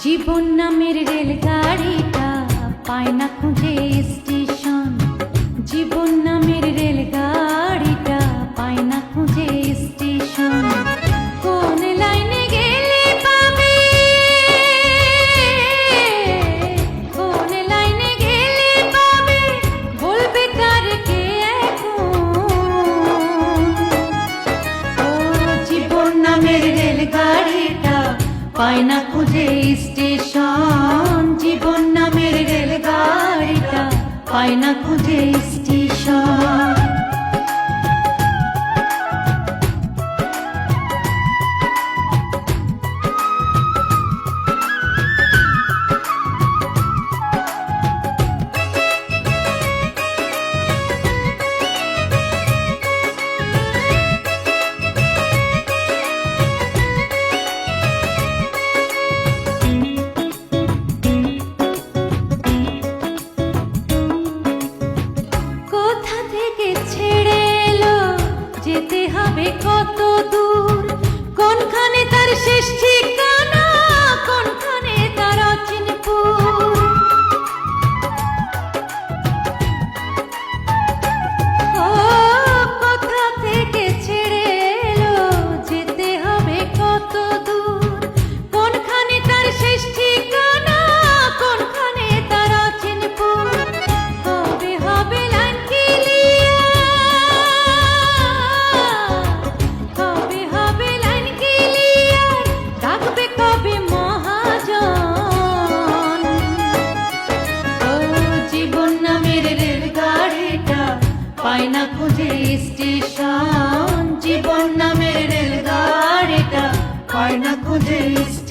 জীবন নামের রেলগাড়িটা পায় না খুঁজে স্টেশন। জীবন নামের রেলগাড়িটা পায় না খুঁজে স্টেশন। কোন লাইনে গেলে পাবে, কোন লাইনে গেলে পাবে, বলবে তার কে এখন। ও জীবন নামের রেলগাড়িটা পায় না খুঁজে স্টেশন। জীবন নামের রেলগাড়িটা পায় না খুঁজে স্টেশন। যেতে হবে কত দূর, কোনখানে তার শেষ ঠিকানা, কোনখানে তার অচিনপুর। ও কোথা থেকে ছেড়ে এলো, যেতে হবে কত দূর, কোনখানে তার শেষ ঠিকানা, কোনখানে তার অচিনপুর। হবে হবে লাইন পায় না খুঁজে স্টেশন। জীবন নামের রেলগাড়িটা পায় না খুঁজে স্টেশন।